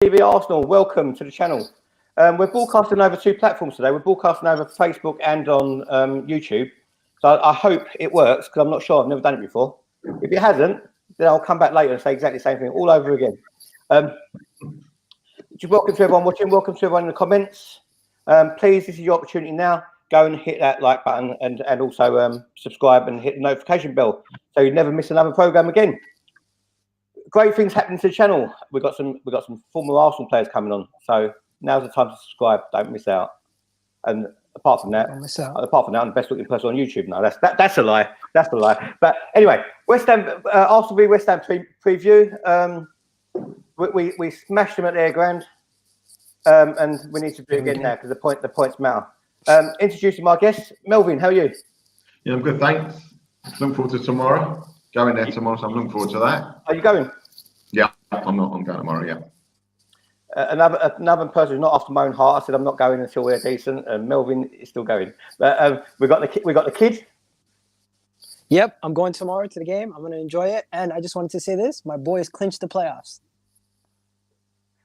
TV Arsenal, welcome to the channel. We're broadcasting over two platforms today. We're broadcasting over Facebook and on YouTube. So I hope it works because I'm not sure. I've never done it before. If it hasn't, then I'll come back later and say exactly the same thing all over again. Welcome to everyone watching. Welcome to everyone in the comments. Please, this is your opportunity now. Go and hit that like button and also subscribe and hit the notification bell so you never miss another program again. Great things happening to the channel. We've got some former Arsenal players coming on, so now's the time to subscribe. Don't miss out. And apart from that, I'm the best looking person on YouTube. No, that's a lie. That's a lie. But anyway, West Ham Arsenal v West Ham preview. We smashed them at their ground, and we need to do it again now because the points matter. Introducing my guest, Melvin. How are you? Yeah, I'm good, thanks. Looking forward to tomorrow. Going there tomorrow, so I'm looking forward to that. Are you going? Yeah, I'm going tomorrow. Yeah. Another person who's not after my own heart. I said I'm not going until we're decent. And Melvin is still going. But we got the kid. Yep, I'm going tomorrow to the game. I'm going to enjoy it. And I just wanted to say this: my boys clinched the playoffs.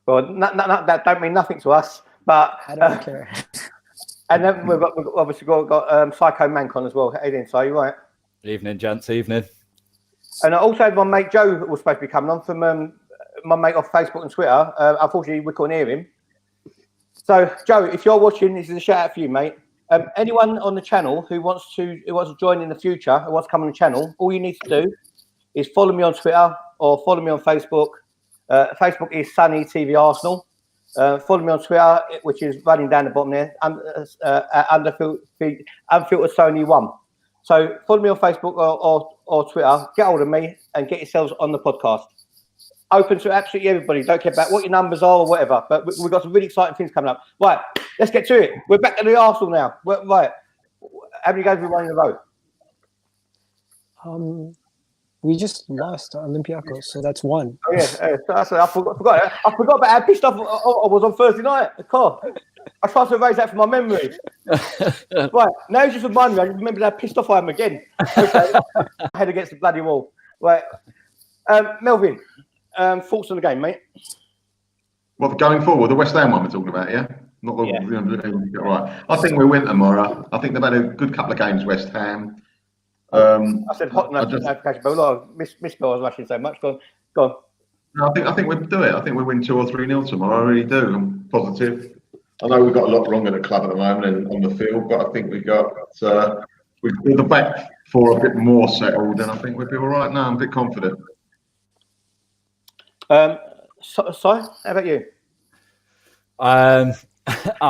Well, that don't mean nothing to us, but I don't care. And then we've obviously got Psycho Mancon as well. How you doing, Si? You right? Evening, gents. Evening. And I also had my mate Joe was supposed to be coming on from my mate off Facebook and Twitter. Unfortunately, we couldn't hear him. So, Joe, if you're watching, this is a shout out for you, mate. Anyone on the channel who wants to join in the future, who wants to come on the channel, all you need to do is follow me on Twitter or follow me on Facebook. Facebook is Sunny TV Arsenal. Follow me on Twitter, which is running down the bottom there, Unfiltered Sony 1. So follow me on Facebook or Twitter, get hold of me and get yourselves on the podcast. Open to absolutely everybody. Don't care about what your numbers are or whatever. But we've got some really exciting things coming up. Right, let's get to it. We're back to the Arsenal now. Right. How many games have we won in a row? We just lost to Olympiacos, so that's one. Oh yeah, I forgot. I forgot about how pissed off I was on Thursday night. I tried to erase that from my memory. Right, now you just remind me. I remember how pissed off I am again. Okay. Head against the bloody wall. Right, Melvin, thoughts on the game, mate? Well, going forward, the West Ham one we're talking about, yeah? Not the right. I think we win tomorrow. I think they've had a good couple of games, West Ham. I said hot notification, but a lot of misspell. I was rushing so much. Go on. No, I think we'll do it. I think we win 2 or 3-0 tomorrow. I really do. I'm positive. I know we've got a lot wrong at the club at the moment and on the field, but I think we've got the back four a bit more settled, and I think we'll be all right now. I'm a bit confident. Si, how about you? I'm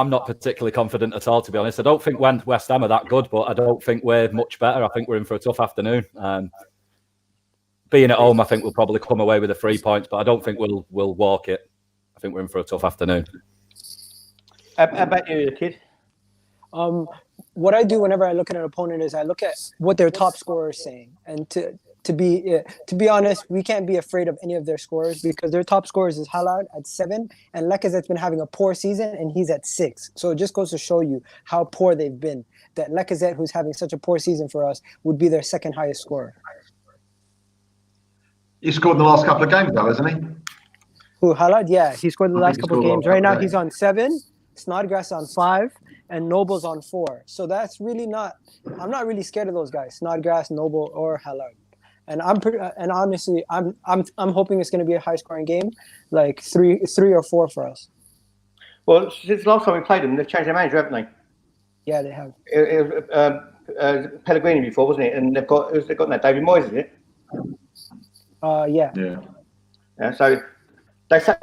not particularly confident at all, to be honest. I don't think West Ham are that good, but I don't think we're much better. I think we're in for a tough afternoon. Being at home, I think we'll probably come away with the 3 points, but I don't think we'll walk it. I think we're in for a tough afternoon. How about you, kid? What I do whenever I look at an opponent is I look at what their top scorer is saying, and to be honest, we can't be afraid of any of their scorers because their top scorers is Haaland at 7, and Lacazette's been having a poor season, and he's at 6. So it just goes to show you how poor they've been. That Lacazette, who's having such a poor season for us, would be their second highest scorer. He scored in the last couple of games, though, hasn't he? Who, Haaland? Yeah, he scored in the last couple of games. Right now, he's on 7, Snodgrass on 5, and Noble's on 4. So that's really not. I'm not really scared of those guys, Snodgrass, Noble, or Haaland. And honestly, I'm hoping it's going to be a high-scoring game, like 3 or 4 for us. Well, since the last time we played them, they've changed their manager, haven't they? Yeah, they have. It was Pellegrini before, wasn't it? And they've got now David Moyes, is it? Yeah. Yeah. So they say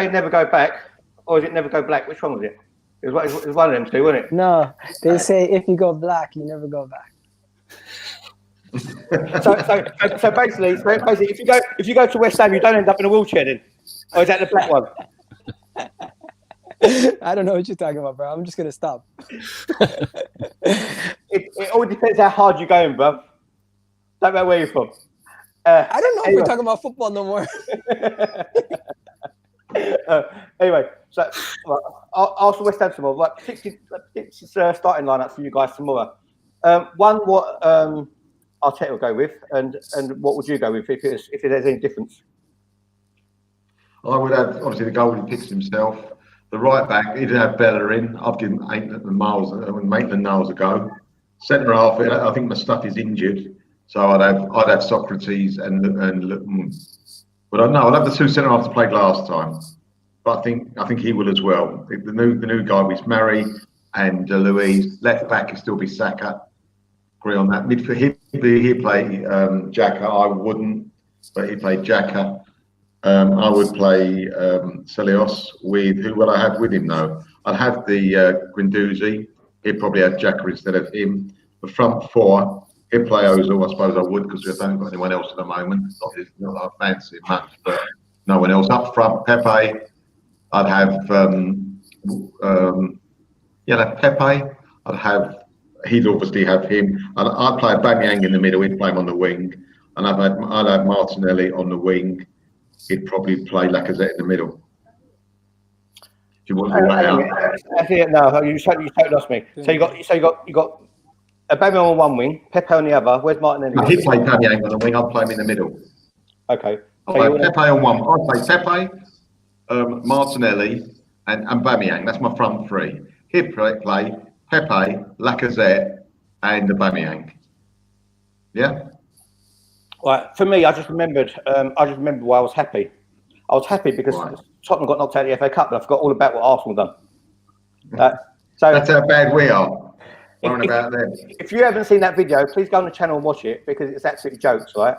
never go back, or is it never go black? Which one was it? It was one of them two, wasn't it? No, they say if you go black, you never go back. So basically, if you go to West Ham, you don't end up in a wheelchair then, or is that the black one? I don't know what you're talking about, bro. I'm just gonna stop. It all depends how hard you're going, bro. Don't know where you're from. I don't know if we're talking about football no more. Anyway, so Arsenal West Ham tomorrow. Like 60 starting lineup for you guys tomorrow. What Arteta will go with, and what would you go with if there's any difference? I would have obviously the goalie picks himself. The right back, he'd have Bellerin. I've given Maitland-Niles a go. Centre half, I think Mustafi's injured, so I'd have Socrates and but I know I'd have the two centre halves played last time. But I think he will as well. The new guy was Murray and Louise. Left back will still be Saka. Agree on that. Midfield he'd play Xhaka. I wouldn't, but he played Xhaka. I would play Celios with who would I have with him though? I'd have the Guendouzi. He'd probably have Xhaka instead of him. The front four, he'd play Ozil. I suppose I would because we haven't got anyone else at the moment. Not that I fancy much, but no one else. Up front, Pepe. I'd have Pepe. He'd obviously have him. I'd play Aubameyang in the middle. He'd play him on the wing, and I'd have Martinelli on the wing. He'd probably play Lacazette in the middle. Do you want to No, you totally lost me. So you got Aubameyang on one wing, Pepe on the other. Where's Martinelli? No, he'd play Aubameyang on the wing. I'd play him in the middle. Okay. So Pepe on one. I'd play Pepe, Martinelli, and Aubameyang. That's my front three. He'd play Pepe, Lacazette, and Aubameyang. Yeah. Right. For me, I just remembered why I was happy. I was happy because Tottenham got knocked out of the FA Cup, and I forgot all about what Arsenal done. So that's how bad we are. About them. If you haven't seen that video, please go on the channel and watch it because it's absolutely jokes, right?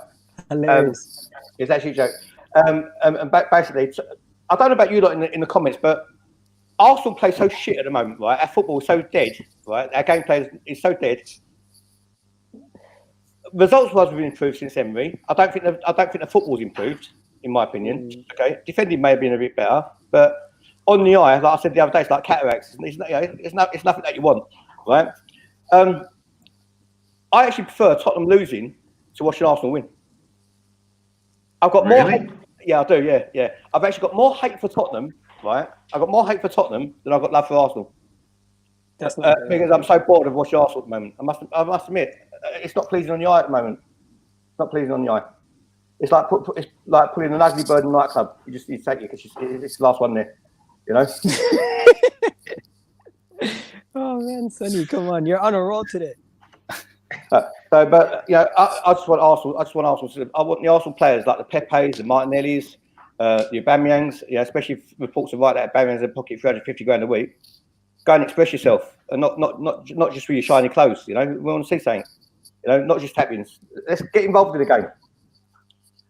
Hilarious. It's actually a joke. And basically, I don't know about you lot in the comments, but Arsenal play so shit at the moment, right? Our football is so dead, right? Our gameplay is so dead. Results-wise, we've improved since Emery. I don't think the football's improved, in my opinion. Okay, defending may have been a bit better, but on the eye, like I said the other day, it's like cataracts. It's nothing that you want, right? I actually prefer Tottenham losing to watching Arsenal win. I've got more. Really? Yeah, I do. Yeah. I've actually got more hate for Tottenham, right? I've got more hate for Tottenham than I've got love for Arsenal. That's not because I'm so bored of watching Arsenal at the moment. I must admit, it's not pleasing on the eye at the moment. It's not pleasing on the eye. It's like putting an ugly bird in a nightclub. You take it because it's the last one there. You know. Oh man, Sonny, come on, you're on a roll today. But yeah, I just want Arsenal. I want the Arsenal players like the Pepes, the Martinellis, the Aubameyangs. Yeah, especially if reports are right that Aubameyang's in pocket 350 grand a week. Go and express yourself, and not just with your shiny clothes. You know, we want to see something. You know, not just tap-ins. Let's get involved in the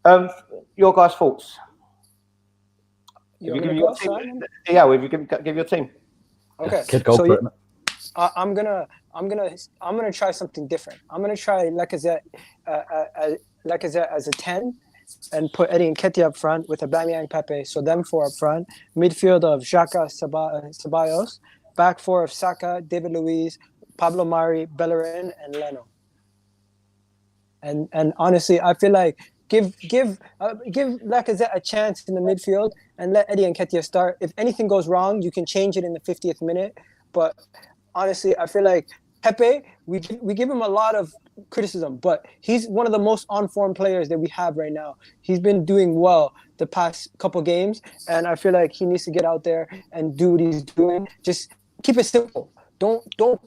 game. Your guys' thoughts? Give your team. Okay. Kid, go for it. I'm gonna try something different. I'm gonna try Lacazette as a 10 and put Eddie Nketiah up front with Aubameyang, Pepe. So them four up front. Midfield of Xhaka, Ceballos. Back four of Saka, David Luiz, Pablo Mari, Bellerin, and Leno. And honestly, I feel like give Lacazette a chance in the midfield and let Eddie Nketiah start. If anything goes wrong, you can change it in the 50th minute. But honestly, I feel like Pepe, we give him a lot of criticism, but he's one of the most on-form players that we have right now. He's been doing well the past couple games, and I feel like he needs to get out there and do what he's doing. Just keep it simple. Don't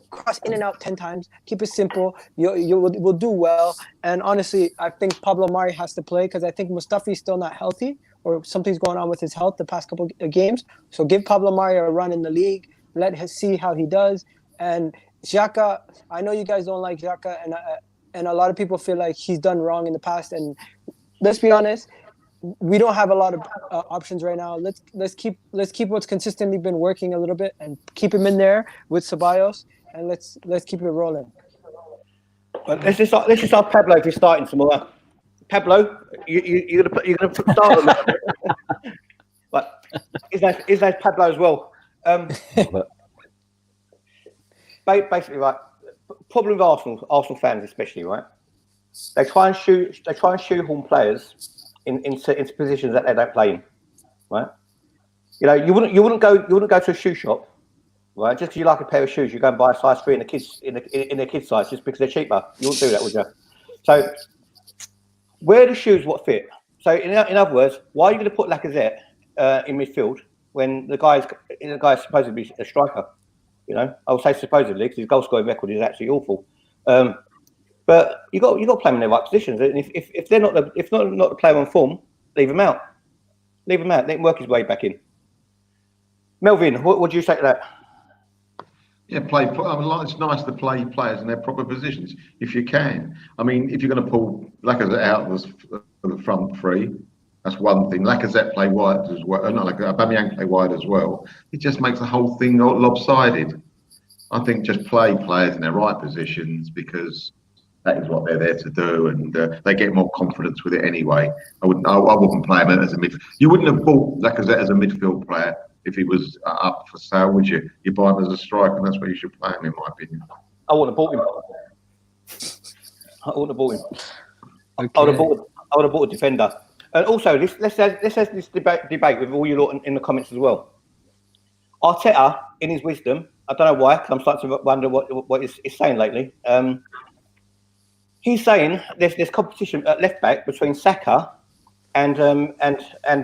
cross in and out 10 times. Keep it simple. We'll do well. And honestly, I think Pablo Mari has to play because I think Mustafi's still not healthy or something's going on with his health the past couple of games. So give Pablo Mari a run in the league. Let him see how he does. And Xhaka, I know you guys don't like Xhaka, and a lot of people feel like he's done wrong in the past. And let's be honest, we don't have a lot of options right now. Let's keep what's consistently been working a little bit and keep him in there with Ceballos, and let's keep it rolling. But let's just start Pablo if you're starting tomorrow. Pablo, you're gonna start him. But his name's Pablo as well. Basically, right. Problem with Arsenal fans especially, right? They try and shoehorn players into positions that they don't play in, right? You know, you wouldn't go to a shoe shop, right? Just because you like a pair of shoes, you go and buy a size 3 in the kids size just because they're cheaper. You wouldn't do that, would you? So wear the shoes what fit. So in other words, why are you going to put Lacazette in midfield when the guy's supposedly a striker. You know, I would say supposedly because his goal scoring record is actually awful. But you got to play them in their right positions. And if they're not the player on form, leave him out. Leave him out. Let him work his way back in. Melvin, what do you say to that? Yeah, it's nice to play players in their proper positions if you can. I mean, if you're going to pull Lacazette out for the front three, that's one thing. Lacazette play wide as well. Not like Aubameyang play wide as well. It just makes the whole thing lopsided. I think just play players in their right positions because that is what they're there to do, and they get more confidence with it anyway. I wouldn't play him as a midfield. You wouldn't have bought Lacazette as a midfield player if he was up for sale, would you? You buy him as a striker, and that's where you should play him, in my opinion. I wouldn't have bought him. I wouldn't have bought him. Okay. I would have bought a defender. And also, let's have this debate with all you lot in the comments as well. Arteta, in his wisdom, I don't know why, because I'm starting to wonder what he's saying lately. He's saying there's competition at left back between Saka and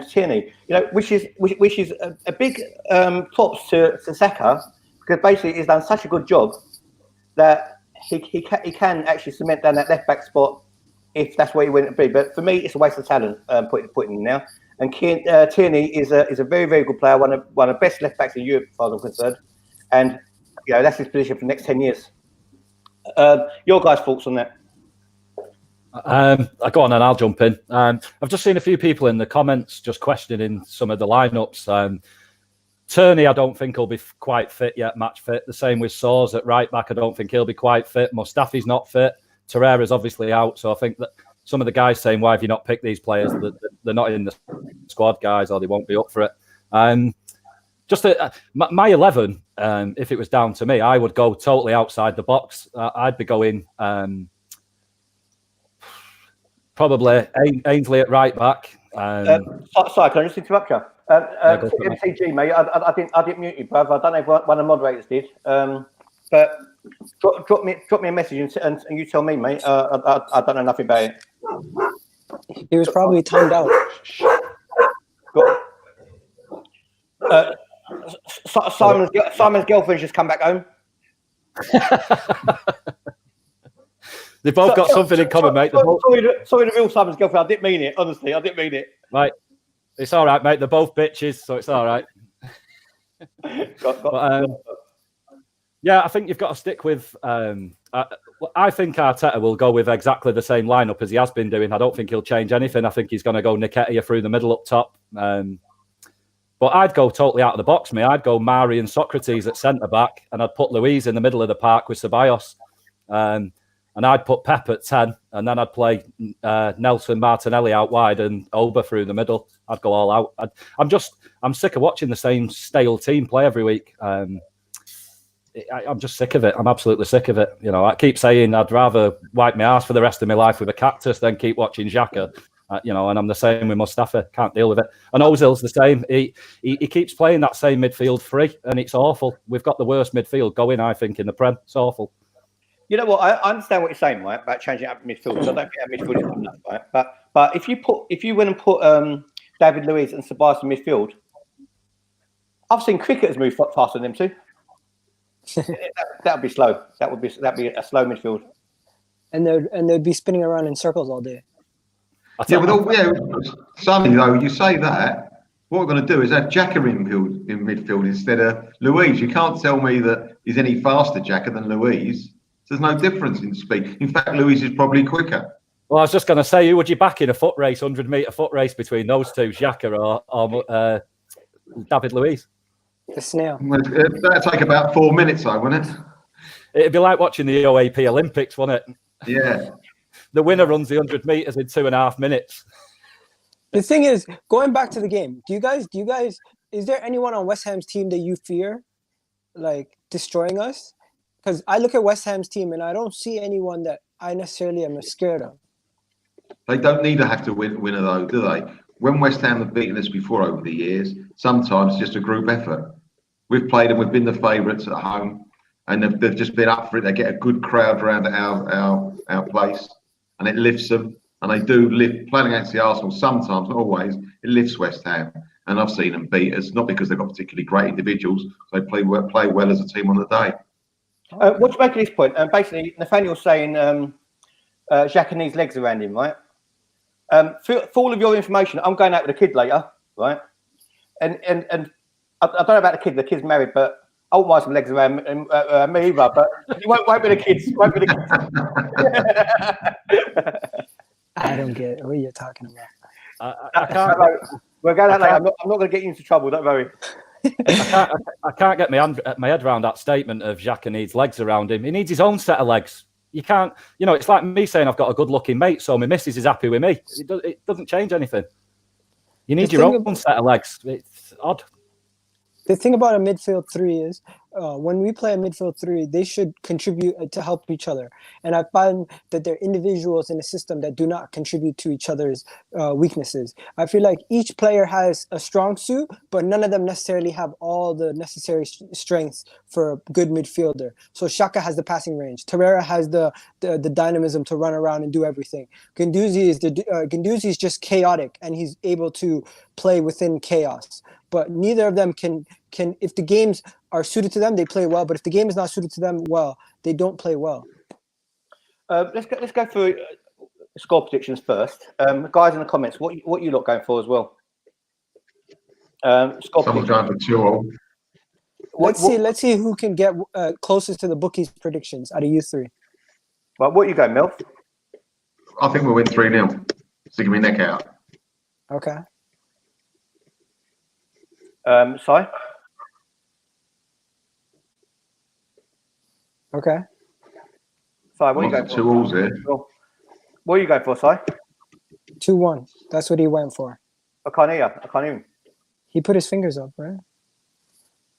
Tierney. You know, which is a big props to Saka, because basically he's done such a good job that he can actually cement down that left back spot if that's where he went to be. But for me, it's a waste of talent putting him now. And Tierney is a very, very good player, one of the best left backs in Europe, as far as I'm concerned. And you know, that's his position for the next 10 years. Your guys' thoughts on that? Go on, and I'll jump in. I've just seen a few people in the comments just questioning some of the lineups. Tierney, I don't think he'll be quite fit yet, match fit. The same with Soares at right back. I don't think he'll be quite fit. Mustafi's not fit. Torreira's obviously out. So I think that some of the guys saying, why have you not picked these players? They're not in the squad, guys, or they won't be up for it. My 11, if it was down to me, I would go totally outside the box. I'd be going probably Ainsley at right back. Sorry, can I just interrupt you? MCG, mate, I didn't mute you, bruv. I don't know if one of the moderators did. But drop me a message and you tell me, mate. I don't know nothing about it. He was probably timed out. Simon's girlfriend's just come back home. They've both got something in common, mate. Sorry, the real Simon's girlfriend. I didn't mean it. Honestly, I didn't mean it. Right. It's all right, mate. They're both bitches, so it's all right. Yeah, I think you've got to stick with... I think Arteta will go with exactly the same lineup as he has been doing. I don't think he'll change anything. I think he's going to go Nketiah through the middle up top. But I'd go totally out of the box, mate. I'd go Mari and Socrates at centre-back, and I'd put Luiz in the middle of the park with Ceballos. And I'd put Pep at 10, and then I'd play Nelson Martinelli out wide and Oba through the middle. I'd go all out. I'm sick of watching the same stale team play every week. I'm just sick of it. I'm absolutely sick of it. You know, I keep saying I'd rather wipe my ass for the rest of my life with a cactus than keep watching Xhaka. And I'm the same with Mustafa. Can't deal with it. And Ozil's the same. He keeps playing that same midfield free, and it's awful. We've got the worst midfield going, I think, in the Prem. It's awful. You know what? I understand what you're saying, right, about changing up midfield. So I don't think our midfield is enough, right? But if you went and put David Luiz and Ceballos in midfield, I've seen cricketers move faster than them too. That would be slow. That'd be a slow midfield. And they'd be spinning around in circles all day. Sonny, though, you say that. What we're going to do is have Xhaka in midfield instead of Luiz. You can't tell me that he's any faster, Xhaka, than Luiz. There's no difference in speed. In fact, Luiz is probably quicker. Well, I was just going to say, who would you back in a foot race, 100-metre foot race between those two, Xhaka or David Luiz? The snail. That'd take about 4 minutes, though, wouldn't it? It'd be like watching the OAP Olympics, wouldn't it? Yeah. The winner runs the 100 metres in 2.5 minutes. The thing is, going back to the game, do you guys, is there anyone on West Ham's team that you fear, like, destroying us? Because I look at West Ham's team and I don't see anyone that I necessarily am scared of. They don't need to have to win though, do they? When West Ham have beaten us before over the years, sometimes it's just a group effort. We've played them, we've been the favourites at home, and they've just been up for it. They get a good crowd around our place, and it lifts them. And they do lift. Playing against the Arsenal, sometimes, not always, it lifts West Ham. and I've seen them beat us, not because they've got particularly great individuals. They play well as a team on the day. What do you make of this point? Basically, Nathaniel's saying Xhaka needs legs around him, right? For all of your information, I'm going out with a kid later, right? And I don't know about the kid. The kid's married, but I won't mind some legs around me either. But you won't be the kids. Won't be the kids. I don't get what you're talking about. I can't. We're going out later. I'm not going to get you into trouble. Don't worry. I can't get my head around that statement of Xhaka needs legs around him. He needs his own set of legs. You can't, it's like me saying I've got a good-looking mate, so my missus is happy with me. It doesn't change anything. You need your own set of legs. It's odd. The thing about a midfield three is when we play a midfield three, they should contribute to help each other. And I find that there are individuals in the system that do not contribute to each other's weaknesses. I feel like each player has a strong suit, but none of them necessarily have all the necessary strengths for a good midfielder. So Xhaka has the passing range. Torreira has the dynamism to run around and do everything. Guendouzi is just chaotic, and he's able to play within chaos. But neither of them can if the games are suited to them, they play well. But if the game is not suited to them, well, they don't play well. Let's go through score predictions first. Guys in the comments, what you lot going for as well? Score Someone's going for 2-2. Let's see who can get closest to the bookies' predictions out of you three. Well, what you going, Milf? I think we'll win 3-0. Sticking my neck out. Okay. Si? Okay. Si, what are you going for? 2-2 here. What are you going for, Si? 2-1. That's what he went for. I can't hear him. He put his fingers up, right?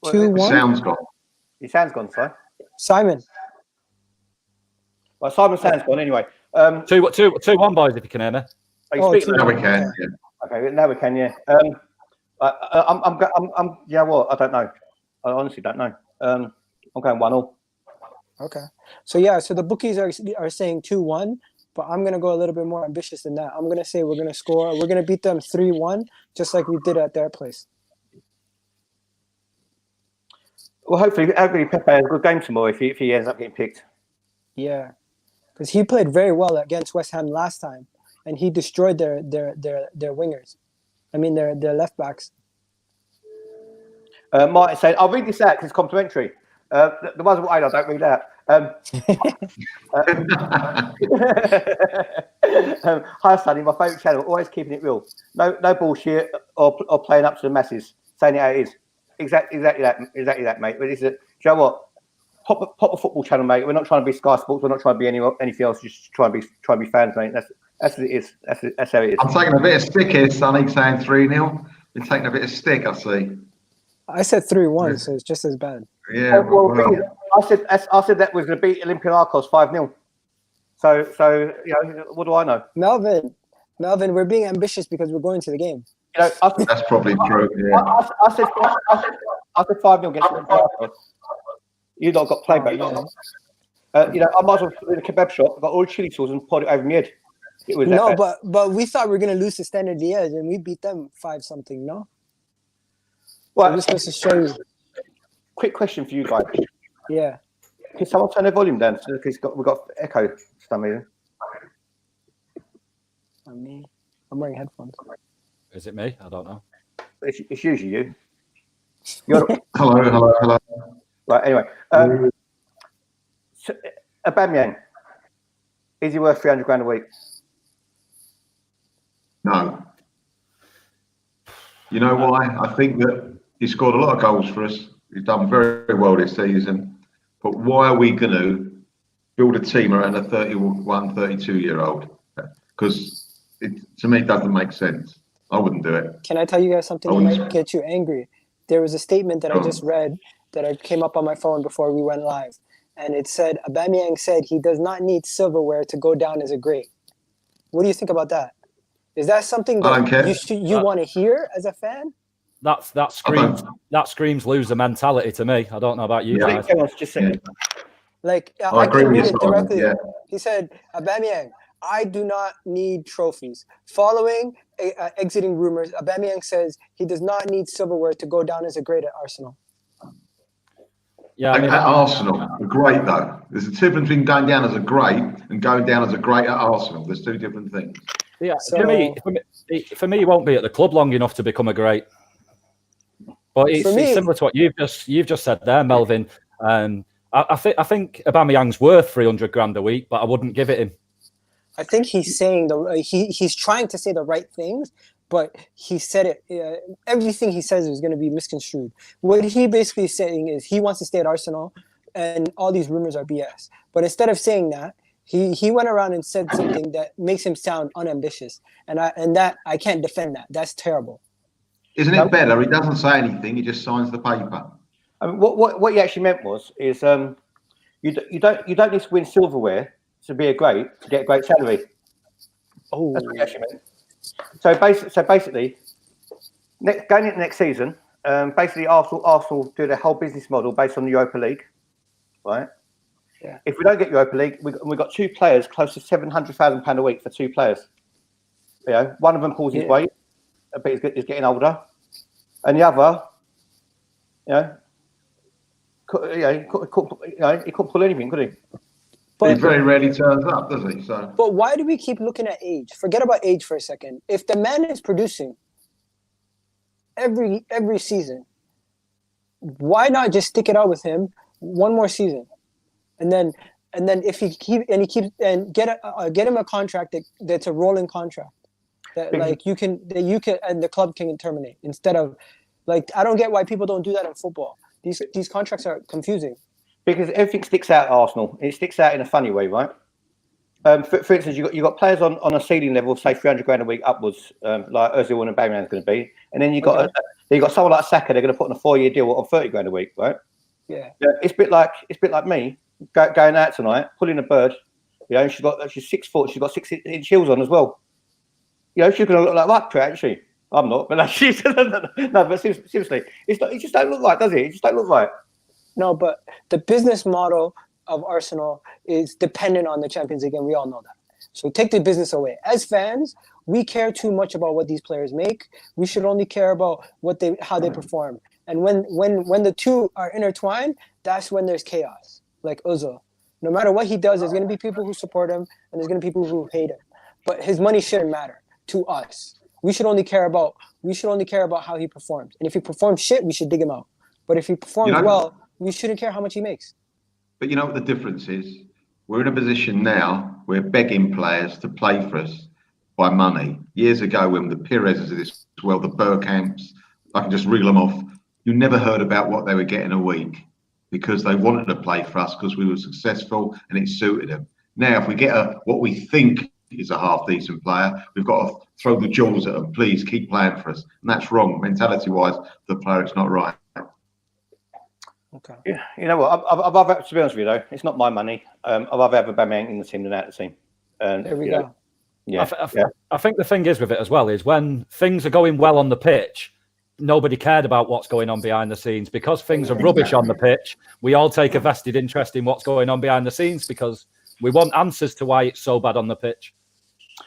Well, 2-1. Sound's gone. Your sound's gone, Si. Simon. Well, Simon's sound's gone anyway. 2-1, boys, if you can hear me. Are you speaking? 2-1. Now we can. Yeah. Okay, now we can, yeah. I'm yeah, what? I don't know. I honestly don't know. I'm going 1-1. Okay. So the bookies are saying 2-1, but I'm gonna go a little bit more ambitious than that. I'm gonna say we're gonna beat them 3-1, just like we did at their place. Well, hopefully Pepe has a good game tomorrow if he ends up getting picked. Yeah, because he played very well against West Ham last time, and he destroyed their wingers. I mean their left backs. Martin said, "I'll read this out because it's complimentary." The ones what I don't read out. Hi, Sonny, my favourite channel, always keeping it real. No bullshit or playing up to the masses, saying it how it is. Exactly that, mate. But do you know what? Pop a football channel, mate. We're not trying to be Sky Sports. We're not trying to be anything else. Just try and be fans, mate. That's what it is. That's how it is. I'm taking a bit of stick here, Sonny, saying 3-0. You're taking a bit of stick, I see. I said 3-1, so it's just as bad. Yeah. I said that was going to beat Olympiacos 5-0. So what do I know? Melvin, we're being ambitious because we're going to the game. That's probably true. Yeah. I said 5-0 against Olympiacos. You lot got playback. I might as well in a kebab shop. I got all chili sauce and poured it over my head. It was no, but we thought we were going to lose to Standard Liège, and we beat them 5-something. No. Well, I'm just supposed to show you. Quick question for you guys. Yeah. Can someone turn the volume down because we've got echo for some reason? Me. I'm wearing headphones. Is it me? I don't know. It's usually you. Hello. Right. Anyway, so, Aubameyang, is he worth $300,000 a week? No. You know why? I think that he scored a lot of goals for us. He's done very, very well this season. But why are we going to build a team around a 31, 32-year-old? Because to me, it doesn't make sense. I wouldn't do it. Can I tell you guys something that might get you angry? There was a statement that I just read that came up on my phone before we went live. And it said, Aubameyang said he does not need silverware to go down as a great. What do you think about that? Is that something that you want to hear as a fan? That screams loser mentality to me. I don't know about you guys. Like I agree can with read you it directly. Yeah. He said, Aubameyang, I do not need trophies. Following exiting rumors. Aubameyang says he does not need silverware to go down as a great at Arsenal. Yeah, I mean, at Arsenal, a great though. There's a difference between going down as a great and going down as a great at Arsenal. There's two different things. yeah. So- For me, he won't be at the club long enough to become a great. But it's similar to what you've just said there, Melvin. I think Aubameyang's worth 300 grand a week, but I wouldn't give it him. I think he's saying he's trying to say the right things, but he said it. Everything he says is going to be misconstrued. What he basically is saying is he wants to stay at Arsenal, and all these rumors are BS. But instead of saying that, he went around and said something that makes him sound unambitious, and I can't defend that. That's terrible. Isn't it better? He doesn't say anything. He just signs the paper. I mean, what he actually meant is you don't need to win silverware to be to get a great salary. Oh, That's what he actually meant. So basically, going into next season, basically Arsenal do their whole business model based on the Europa League, right? Yeah. If we don't get Europa League, we've got two players close to £700,000 a week for two players. You know, one of them pulls his weight, but he's getting older, and the other, he couldn't pull anything, could he? He very rarely turns up, does he? So, but why do we keep looking at age? Forget about age for a second. If the man is producing every season, why not just stick it out with him one more season, and then if he keeps get him a contract that's a rolling contract that you can and the club can terminate instead of I don't get why people don't do that in football. These contracts are confusing. Because everything sticks out at Arsenal. It sticks out in a funny way, right? For instance, you got players on a ceiling level, say 300 grand a week upwards, like Ozil and Aubameyang is going to be, and then you got someone like Saka. They're going to put on a 4-year deal on 30 grand a week, right? Yeah. It's a bit like me going out tonight, pulling a bird. You know, she's 6 foot. She's got 6-inch heels on as well. You know, she's going to look like that, actually. I'm not, but she's no. But seriously, it just don't look right, does it? It just don't look right. No, but the business model of Arsenal is dependent on the Champions League, and we all know that. So take the business away. As fans, we care too much about what these players make. We should only care about how they perform. And when the two are intertwined, that's when there's chaos. Like Ozil, no matter what he does, there's going to be people who support him, and there's going to be people who hate him. But his money shouldn't matter to us. We should only care about how he performs. And if he performs shit, we should dig him out. But if he performs well, we shouldn't care how much he makes. But you know what the difference is? We're in a position now where we're begging players to play for us by money. Years ago, when the Perez's of this world, the Bergkamps, I can just reel them off, you never heard about what they were getting a week because they wanted to play for us because we were successful and it suited them. Now, if we get what we think is a half-decent player, we've got to throw the jaws at them. Please keep playing for us. And that's wrong. Mentality-wise, the player is not right. Okay. Yeah, you know what? I'd rather, to be honest with you, though, it's not my money. I'd rather have Aubameyang in the team than out of the team. There we go. Yeah, I think the thing is with it as well is when things are going well on the pitch, nobody cared about what's going on behind the scenes because things are rubbish on the pitch. We all take a vested interest in what's going on behind the scenes because we want answers to why it's so bad on the pitch.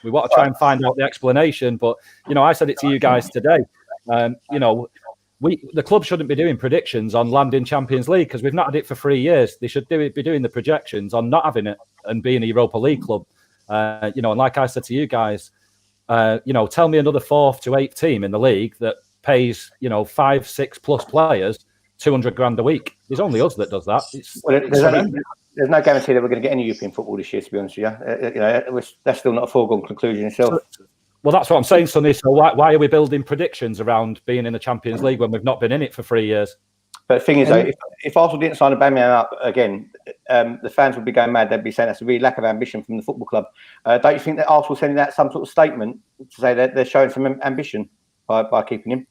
We want to try and find out the explanation. But I said it to you guys today. The club shouldn't be doing predictions on landing Champions League because we've not had it for 3 years. They should be doing the projections on not having it and being a Europa League club. And like I said to you guys, tell me another 4th to 8th team in the league that pays 5, 6 plus players 200 grand a week. There's only us that does that. There's no guarantee that we're going to get any European football this year. To be honest with you, that's still not a foregone conclusion itself. Well, that's what I'm saying, Sonny. So why are we building predictions around being in the Champions League when we've not been in it for 3 years? But the thing is, though, if Arsenal didn't sign Aubameyang up again, the fans would be going mad. They'd be saying that's a really lack of ambition from the football club. Don't you think that Arsenal sending out some sort of statement to say that they're showing some ambition by keeping him?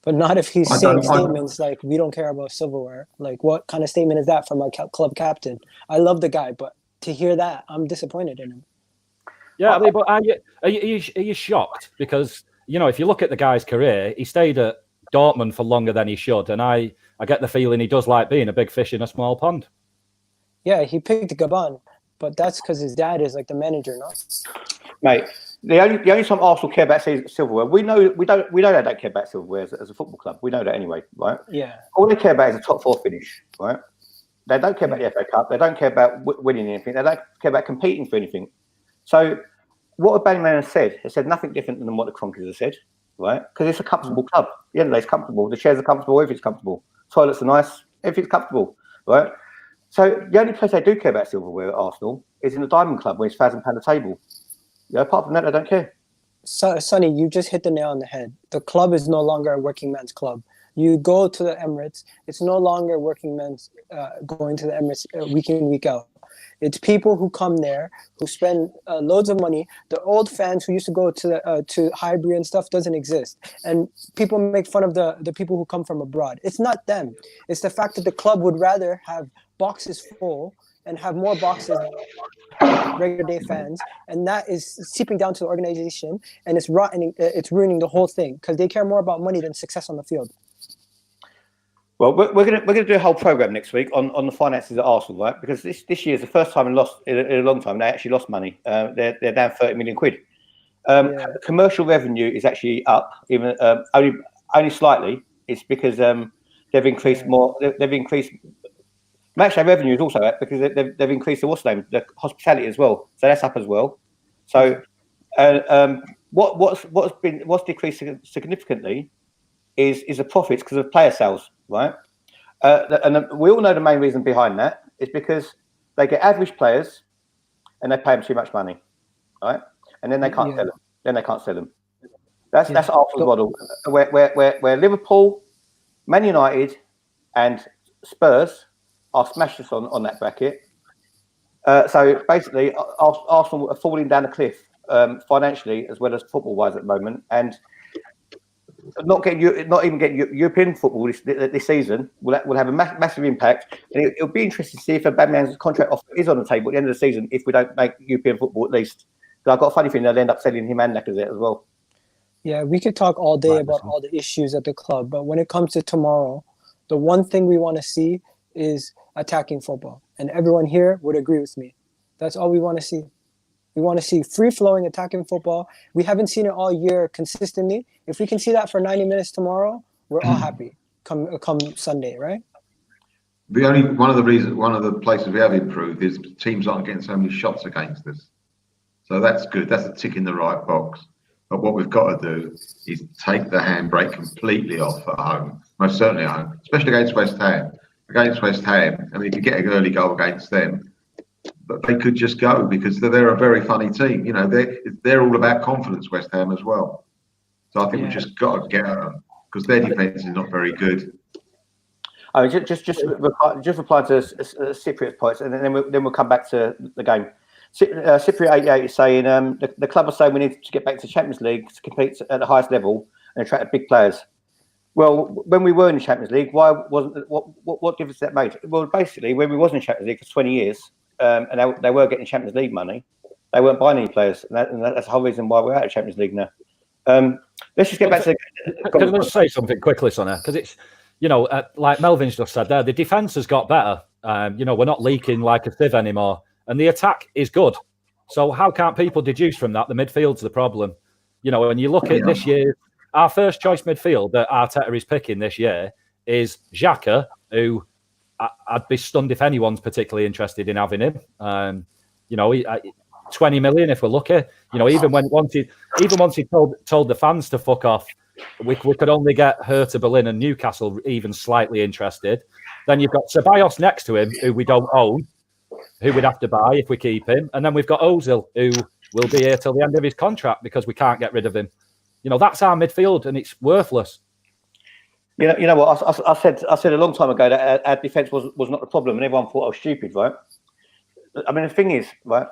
But not if he's saying statements like, we don't care about silverware. Like, what kind of statement is that from our club captain? I love the guy, but to hear that, I'm disappointed in him. Yeah, but are you shocked? Because, if you look at the guy's career, he stayed at Dortmund for longer than he should. And I get the feeling he does like being a big fish in a small pond. Yeah, he picked Gabon, but that's because his dad is like the manager, no? Mate, The only time Arsenal care about silverware, we know they don't care about silverware as a football club. We know that anyway, right? Yeah. All they care about is a top 4 finish, right? They don't care about the FA Cup. They don't care about winning anything. They don't care about competing for anything. So what Aubameyang has said nothing different than what the Kroenkes have said, right? Because it's a comfortable club. At the end of the day, it's comfortable. The chairs are comfortable. Everything's comfortable. Toilets are nice. Everything's comfortable, right? So the only place they do care about silverware at Arsenal is in the Diamond Club, where it's £1,000 a table. Yeah, apart from that, they don't care. So, Sonny, you just hit the nail on the head. The club is no longer a working man's club. You go to the Emirates, it's no longer working men's going to the Emirates week in, week out. It's people who come there, who spend loads of money. The old fans who used to go to Highbury and stuff doesn't exist. And people make fun of the people who come from abroad. It's not them. It's the fact that the club would rather have boxes full and have more boxes regular day fans, and that is seeping down to the organization, and it's ruining the whole thing because they care more about money than success on the field. Well, we're gonna do a whole program next week on the finances at Arsenal, right? Because this year is the first time in a long time they actually lost money. They're down 30 million quid. Commercial revenue is actually up, even only slightly. It's because they've increased more. They've increased. Match day revenue is also up because they've increased the hospitality as well, so that's up as well. So, what's decreased significantly is the profits because of player sales, right? And we all know the main reason behind that is because they get average players and they pay them too much money, right? And then they can't sell them. That's Arsenal's model, where Liverpool, Man United, and Spurs are smashed on that bracket. So basically, Arsenal are falling down a cliff financially as well as football-wise at the moment, and not even getting European football this season will have a massive impact. And it'll be interesting to see if Aubameyang's contract offer is on the table at the end of the season if we don't make European football at least. Because I've got a funny feeling they'll end up selling him and Lacazette as well. Yeah, we could talk all day about all the issues at the club, but when it comes to tomorrow, the one thing we want to see is attacking football, and everyone here would agree with me. That's all we want to see. We want to see free-flowing attacking football. We haven't seen it all year consistently. If we can see that for 90 minutes tomorrow, we're all happy. Come Sunday, right? One of the places we have improved is teams aren't getting so many shots against us. So that's good. That's a tick in the right box. But what we've got to do is take the handbrake completely off at home, most certainly at home, especially against West Ham. Against West Ham, I mean, if you get an early goal against them, but they could just go because they're a very funny team. You know, they're all about confidence, West Ham as well. So I think we've just got to get at them because their defence is not very good. I mean, just reply to Cypriot's points, and then we'll come back to the game. Cypriot 88 is saying the club are saying we need to get back to Champions League to compete at the highest level and attract big players. Well, when we were in the Champions League, why wasn't what difference that made? Well, basically, when we was in the Champions League for 20 years, and they were getting Champions League money, they weren't buying any players, and that's the whole reason why we're out of Champions League now. Let's just get back to. Can I just say something quickly, Sonny? Because it's, like Melvin's just said there, the defence has got better. We're not leaking like a sieve anymore, and the attack is good. So how can't people deduce from that the midfield's the problem? When you look at this year. Our first choice midfield that Arteta is picking this year is Xhaka, who I'd be stunned if anyone's particularly interested in having him. 20 million if we're lucky. Even once he told the fans to fuck off, we could only get Hertha Berlin and Newcastle even slightly interested. Then you've got Ceballos next to him, who we don't own, who we'd have to buy if we keep him, and then we've got Ozil, who will be here till the end of his contract because we can't get rid of him. That's our midfield, and it's worthless. You know what I said a long time ago that our defence was not the problem, and everyone thought I was stupid, right? I mean, the thing is, right?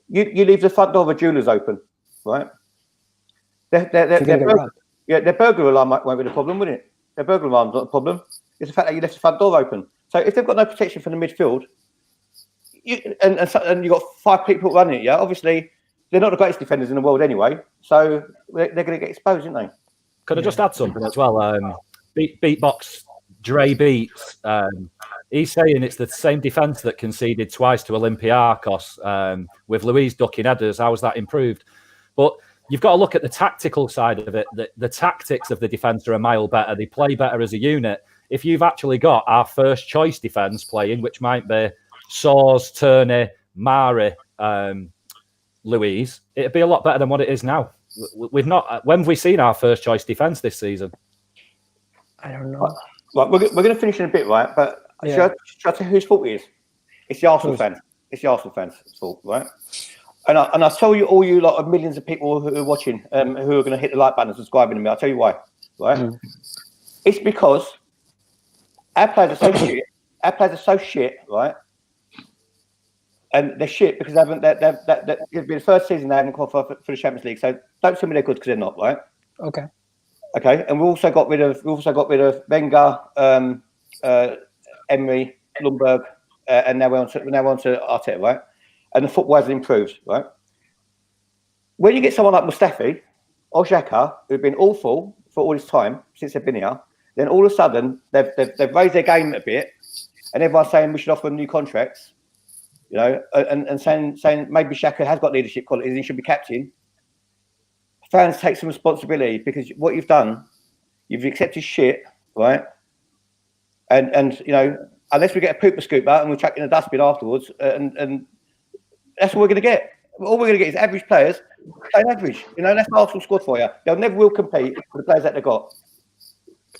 You leave the front door of a jeweller's open, right? Their burglar alarm won't be the problem, would it? Their burglar alarm's not a problem. It's the fact that you left the front door open. So if they've got no protection from the midfield, and you've got 5 people running it, obviously. They're not the greatest defenders in the world anyway, so they're going to get exposed, aren't they? Could I just add something as well? Beatbox Dre Beats. He's saying it's the same defence that conceded twice to Olympiacos with Luis ducking headers. How was that improved? But you've got to look at the tactical side of it. The tactics of the defence are a mile better. They play better as a unit. If you've actually got our first choice defence playing, which might be Soares, Turney, Mari, Louise, it'd be a lot better than what it is now. We've not. When have we seen our first choice defence this season? I don't know. Right, we're going to finish in a bit, right? But Yeah. should I tell you whose fault it is? It's the Arsenal fans. It's the Arsenal fans' fault, right? And I tell you, all you lot of millions of people who are watching, who are going to hit the like button and subscribing to me. I'll tell you why, right? It's because our players are so shit. Our players are so shit, right? And they're shit because it'll be the first season they haven't qualified for the Champions League. So don't tell me they're good because they're not, right? Okay. Okay, and we also got rid of Wenger, Emery, Lundberg, and now we're on to Arteta, right? And the football has improved, right? When you get someone like Mustafi or Xhaka, who've been awful for all this time since they've been here, then all of a sudden they've raised their game a bit, and everyone's saying we should offer them new contracts, you know, and saying maybe Xhaka has got leadership qualities and he should be captain. Fans take some responsibility because what you've done, you've accepted shit, right? And you know, unless we get a pooper scooper and we chuck in a dustbin afterwards, and that's what we're going to get. All we're going to get is average players playing average. You know, that's Arsenal squad for you. They'll never will compete with the players that they've got.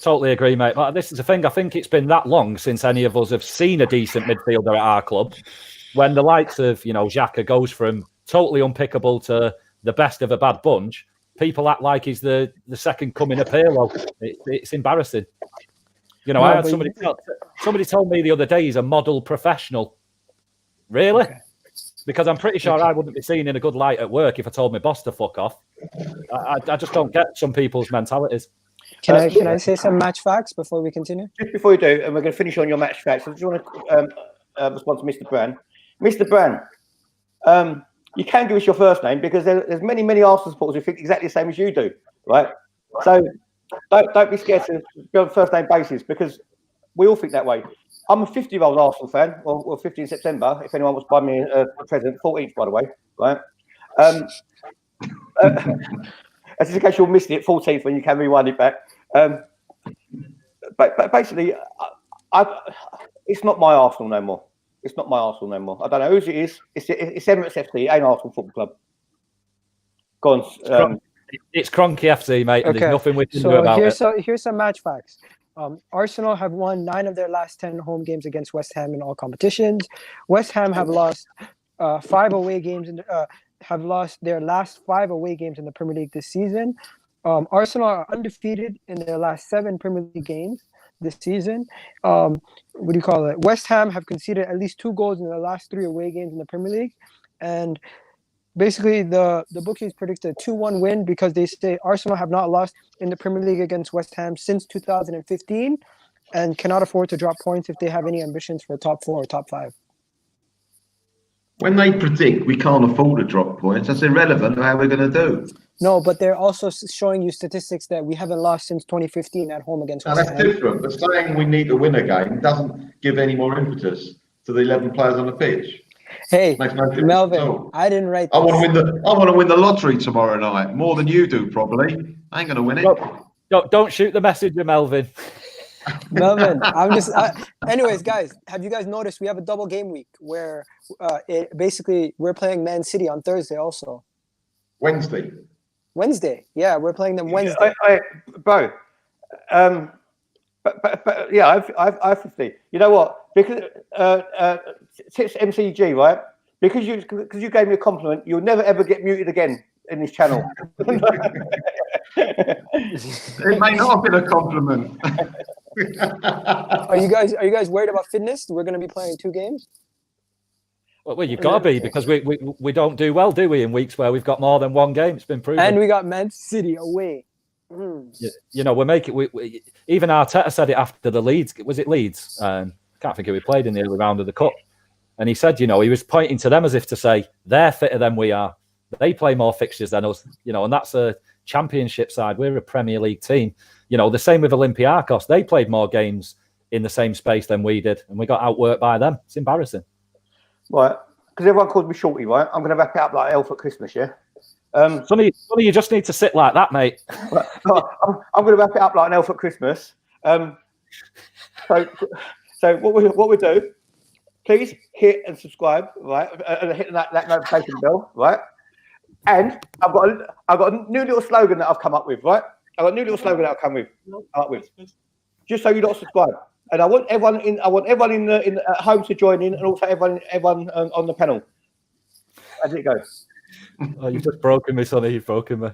Totally agree, mate. But this is the thing. I think it's been that long since any of us have seen a decent midfielder at our club. When the likes of, you know, Xhaka goes from totally unpickable to the best of a bad bunch, people act like he's the second coming of Pirlo. It's embarrassing. You know, No, I had but somebody told me the other day he's a model professional. Really? Okay. Because I'm pretty sure I wouldn't be seen in a good light at work if I told my boss to fuck off. I just don't get some people's mentalities. Can I say some match facts before we continue? Just before you do, and we're going to finish on your match facts, I just want to respond to Mr. Brand. Mr. Brand, you can give us your first name because there's many Arsenal supporters who think exactly the same as you do, right? So don't be scared to go on first name basis because we all think that way. I'm a 50-year-old Arsenal fan, or 50 in September, if anyone wants to buy me a present, 14th, by the way, right? As in case you missed it, 14th when you can rewind it back. But basically, it's not my Arsenal no more. It's not my Arsenal no more. I don't know whose it is. It's Emirates FC, ain't Arsenal Football Club. Go on. It's Cronky FC, mate, and Okay. there's nothing we can do about it. Here's some match facts. Arsenal have won 9 of their last 10 home games against West Ham in all competitions. West Ham have lost 5 away games have lost their last 5 away games in the Premier League this season. Arsenal are undefeated in their last 7 Premier League games this season. West Ham have conceded at least 2 goals in their last 3 away games in the Premier League, and basically, the bookies predict a 2-1 win because they say Arsenal have not lost in the Premier League against West Ham since 2015 and cannot afford to drop points if they have any ambitions for top 4 or top 5. When they predict we can't afford to drop points, that's irrelevant. How we're going to do? No, but they're also showing you statistics that we haven't lost since 2015 at home against Now, West that's Ham. different. But saying we need to win a game doesn't give any more impetus to the 11 players on the pitch. Hey, Makes no difference at Melvin, all. I didn't write I this. want to win the lottery tomorrow night more than you do, probably. I ain't going to win it. Don't shoot the messenger, Melvin. Melvin, anyways, guys, have you guys noticed we have a double game week where we're playing Man City on Thursday also. Wednesday. Yeah, we're playing them Wednesday. Bro, but yeah, I've 50. You know what? Because Tips MCG, right? Because you gave me a compliment, you'll never ever get muted again in this channel. It may not have been a compliment. Are you guys worried about fitness? We're going to be playing 2 games. Well, you've got to be because we don't do well, do we? In weeks where we've got more than 1 game, it's been proven. And we got Man City away. You know, we're making. We even Arteta said it after the Leeds. Was it Leeds? Can't think who we played in the early round of the cup. And he said, you know, he was pointing to them as if to say they're fitter than we are. They play more fixtures than us. You know, and that's a Championship side. We're a Premier League team. You know, the same with Olympiacos. They played more games in the same space than we did, and we got outworked by them. It's embarrassing. Right, because everyone calls me Shorty, right? I'm going to wrap it up like Elf at Christmas, yeah? Sonny, you just need to sit like that, mate. I'm going to wrap it up like an elf at Christmas. So what we do, please hit and subscribe, right? And hit that notification bell, right? And I've got a new little slogan that I've come up with, right? I've got a new little slogan that I've come up with. Just so you don't subscribe. And I want everyone in at home to join in, and also everyone on the panel. As it goes. Oh, you've just broken me, Sonny. You've broken me.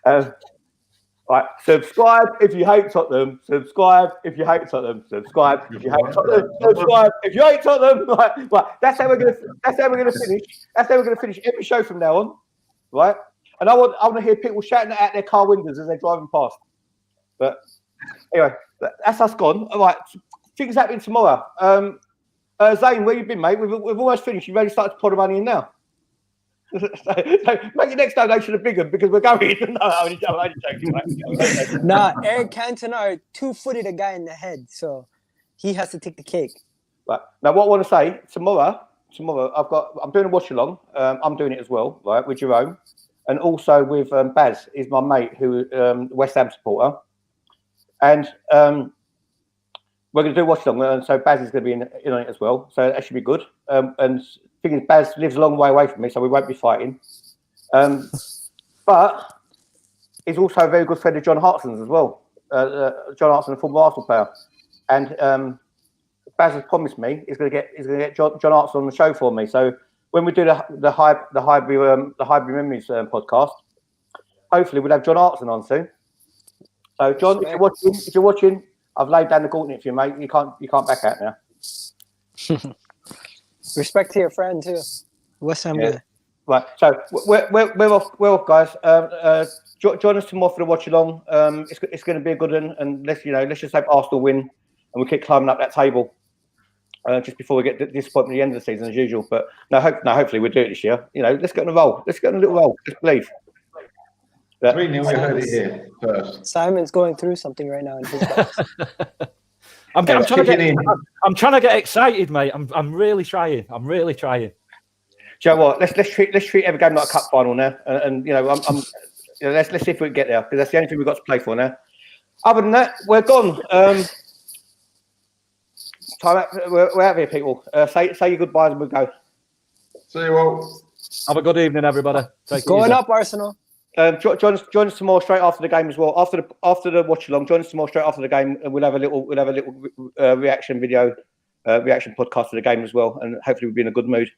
Right, subscribe if you hate Tottenham. Subscribe if you hate Tottenham. Subscribe if you hate Tottenham. Subscribe if you hate Tottenham. Right. That's how we're gonna finish. That's how we're gonna finish every show from now on. Right. And I want to hear people shouting it out their car windows as they're driving past. But anyway, that's us gone. All right. Things happening tomorrow. Zane, where you been, mate? We've almost finished. You've already started to pour the money in now. So make your next donation a big one because we're going. No, I'm only joking. Nah, Eric Cantona two-footed a guy in the head, so he has to take the cake. Right. Now, what I want to say, tomorrow, I'm doing a watch along. I'm doing it as well, right, with Jerome, and also with Baz, is my mate who West Ham supporter, and we're going to do a watch along, and so Baz is going to be in on it as well. So that should be good. And thing is, Baz lives a long way away from me, so we won't be fighting. But he's also a very good friend of John Hartson's as well. John Hartson, a former Arsenal player, and Baz has promised me he's going to get John Hartson on the show for me. So when we do the Highbury Memories podcast, hopefully we'll have John Hartson on soon. So John, if you're watching, I've laid down the gauntlet for you, mate. You can't back out now. Respect to your friend too. West Ham guy. Right. So we're off, guys. Join us tomorrow for the watch along. It's going to be a good one, and let's just hope Arsenal win, and we keep climbing up that table. Just before we get disappointed at the end of the season as usual. But hopefully we'll do it this year. Let's get on a roll. Let's get on a little roll. Just believe. 3-0, we heard it here first. Simon's going through something right now in his box. I'm trying to get excited, mate. I'm really trying. I'm really trying. Do you know what? Let's treat every game like a cup final now, and let's see if we can get there because that's the only thing we've got to play for now. Other than that, we're gone. Time out. We're out of here, people. Say your goodbyes and we'll go. See you all. Have a good evening, everybody. Going up, Arsenal. Join us tomorrow straight after the game as well. After the watch along, join us tomorrow straight after the game, and we'll have a little reaction video, reaction podcast to the game as well, and hopefully we'll be in a good mood.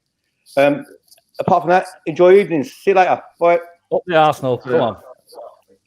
Apart from that, enjoy your evenings. See you later. Bye. Up the Arsenal. Come on.